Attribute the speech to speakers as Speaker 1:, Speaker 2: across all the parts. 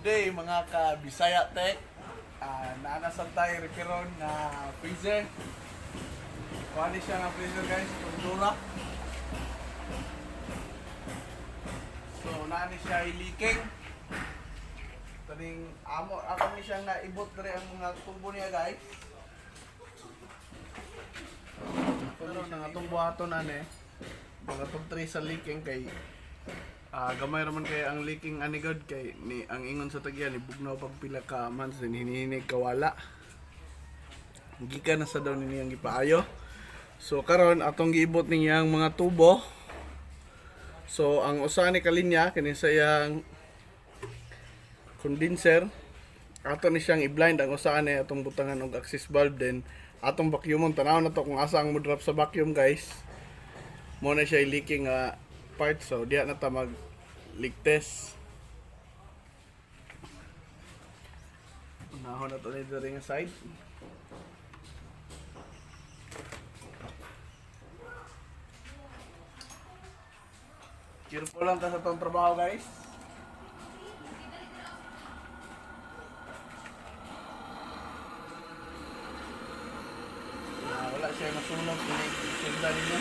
Speaker 1: Good day mga ka-Bisaya Tech. Naanasan tayo repiron na freezer. Kuha siya nga freezer guys, Pandora. So naani siya leaking. Taning amo ako ni siya na ibot dere ang mga tubo niya guys. Pero nang atong buhaton ane, mga tong tray sa leaking kay gamay raman kay ang leaking anigod kay ni ang ingon sa tagyan ni bugnaw pag pila ka months din hinihinig kawala. Gikan na sa daw niyang gipaayo. So karon atong giibot niyang mga tubo. So ang usa ni kalinya kini sa iyang condenser. Ato ni siyang i-blind ang usa ni atong butangan og access valve then atong vacuumon tanaw na to kung asa ang mo-drop sa vacuum guys. Mo na siya leaking part, so diha na ta mag leak test. Unahon na to ni diri nga side. Careful lang ta sa tong trabaho guys. Wala siya masunog kini sunda ninyo.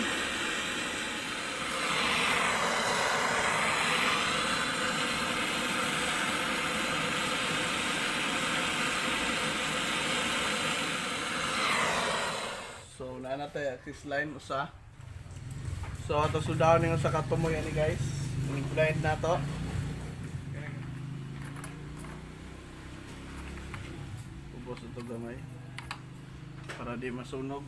Speaker 1: So wala na tayo access line usa. So ato sudaw ning usa ka tumoy ani guys. Ning blind na to. Ubos ito gamay para di masunog.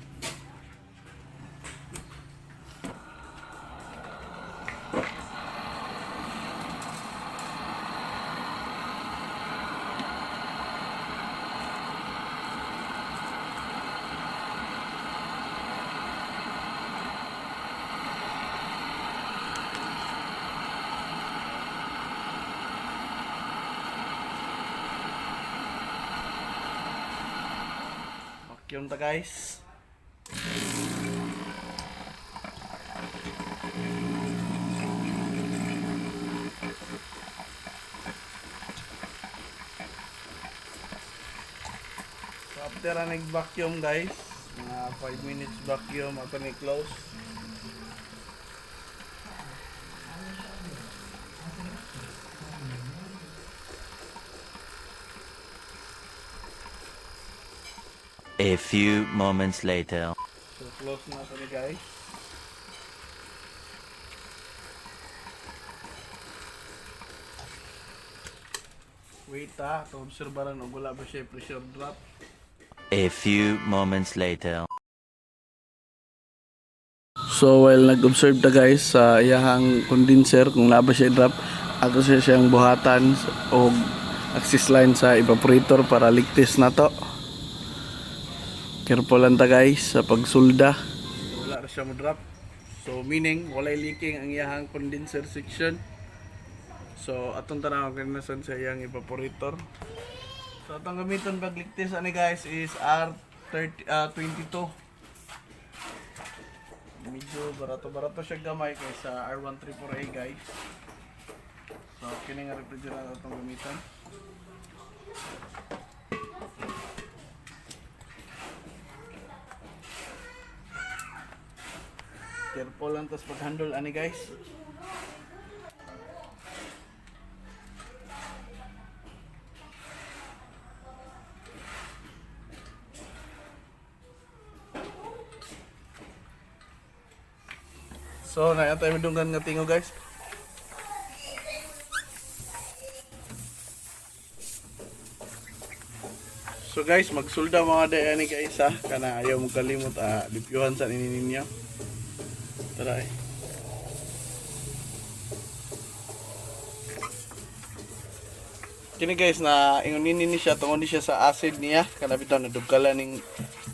Speaker 1: Vacuum ta guys. So after na nag-vacuum guys, mga 5 minutes vacuum ato ni close.
Speaker 2: A few moments later.
Speaker 1: So close na ito ni guys. Wait ito obserbaran o wala ba siya pressure drop.
Speaker 2: A few moments later.
Speaker 1: So while nag-observe ta guys sa iyahang condenser kung laba siya drop, ato siya siyang buhatan o access line sa evaporator para ligtas na to. Careful lang ta guys sa pagsulda. So, wala na siya mo drop. So meaning walay leaking ang iyahang condenser section. So atong tanaw kanasan sa iyang evaporator. So atong gamiton pag ligtas ani guys is R22. Medyo barato siya gamay kaysa R134A guys. So kini nga refrigerator atong gamiton. Careful lang tas pag-handle ani guys. So na tayo madunggan nga tingo guys. So guys, magsulda mga day ani guys ha. Kana ayaw mo kalimot lipyuhan sa ninyo. Tara eh. Kini guys na ingon ni siya tungod ni siya sa acid niya kana bitaw nadugkalan ning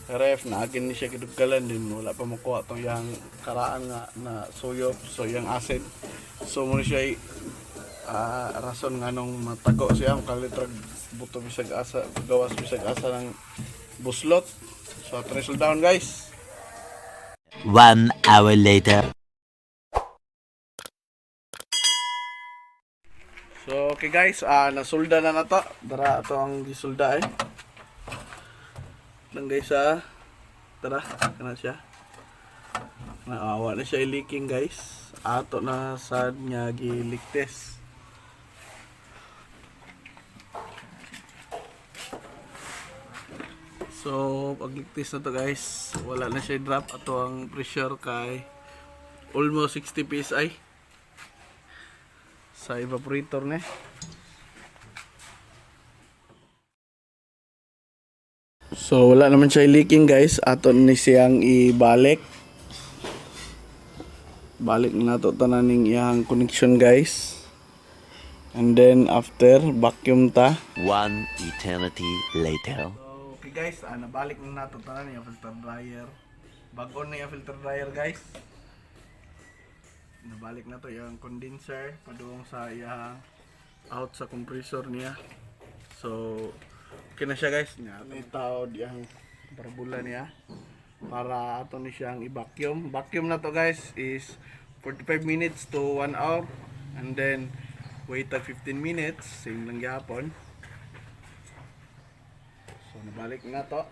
Speaker 1: ref na agin ni siya gidugkalan din wala pa makuha tong yang karaan nga na suyop so yang acid. So mo ni siya rason nga nung matago siya ang kalitrag buto bisag asa gawas bisag asa ng buslot. So trisul down guys.
Speaker 2: 1 hour later.
Speaker 1: So So okay guys, nasulda na nato. Dara ato ang gisulda lang guys tara, kana siya. Naawa na siya leaking guys. Ato na sad nga giligtes. So pagligtis na to guys, wala na siya drop. Ato ang pressure kay almost 60 psi sa evaporator ne. So wala naman siya leaking guys. Ato ni siyang ibalik. Balik na to tanan ning iyang connection guys. And then after vacuum ta.
Speaker 2: One eternity later.
Speaker 1: So okay guys, nabalik na nato tanan yung filter dryer. Bago na yung filter dryer guys. Nabalik na to yung condenser padung sa iyang out sa compressor niya. So okay na siya guys. May tao diyang barbula niya para ato ni siyang i-vacuum. Vacuum na to guys is 45 minutes to 1 hour and then wait 15 minutes, same lang gyapon. So nabalik na to.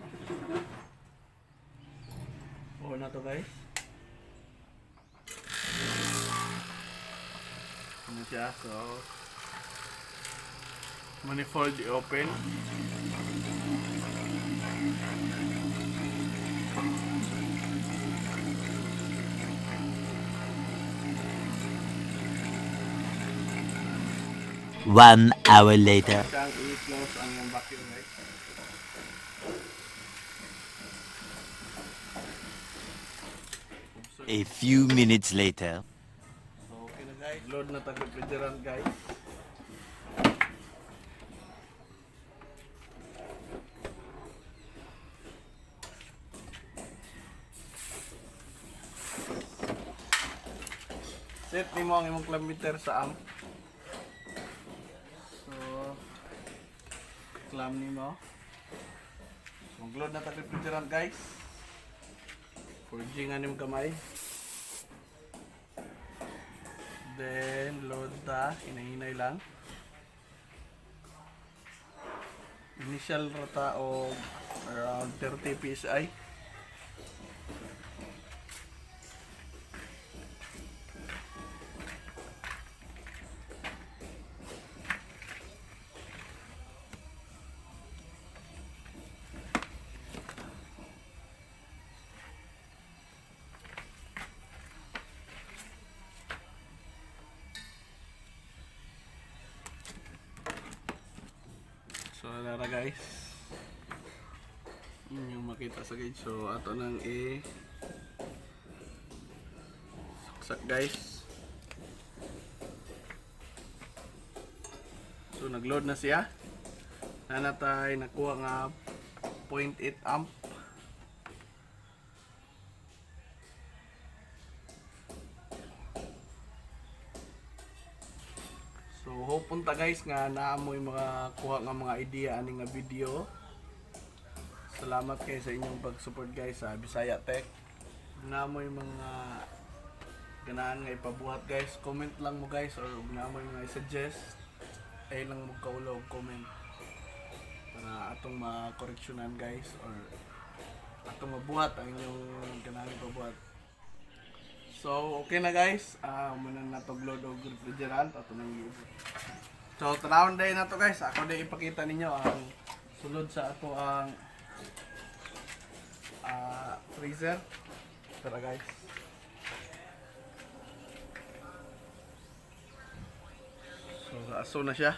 Speaker 1: On na to guys. Ano siya? So manifold i-open.
Speaker 2: One hour later.
Speaker 1: Siyang i-close ang yung vacuum guys.
Speaker 2: A few minutes later.
Speaker 1: So okay na guys. Load na tag refrigerant guys. Set ni mo ang imong kilometer sa amp. So clamp ni mo. So load na tag refrigerant guys. Forging anim kamay. Then load ta, hinahinay lang. Initial rata o around 30 psi. So lara guys, yun yung makita sa gauge. So ato nang saksak guys. So nagload na siya. Nanatay nakuha nga 0.8 amp. So hopon ta guys nga naamoy mga kuha nga mga idea aning nga video. Salamat kayo sa inyong pag-support guys sa Bisaya Tech. Naamoy mga ganaan nga ipabuhat guys. Comment lang mo guys or naamoy nga i-suggest. Ay lang mo kaulaw comment para atong ma-correctionan guys or atong mabuhat ang inyong ganaan ipabuhat. So, okay na guys. Muna na to load og refrigerant. Ato nang iubot. So, tanawon day na to guys. Ako day ipakita ninyo ang sulod sa ato ang freezer. Tara guys. So, aso na siya.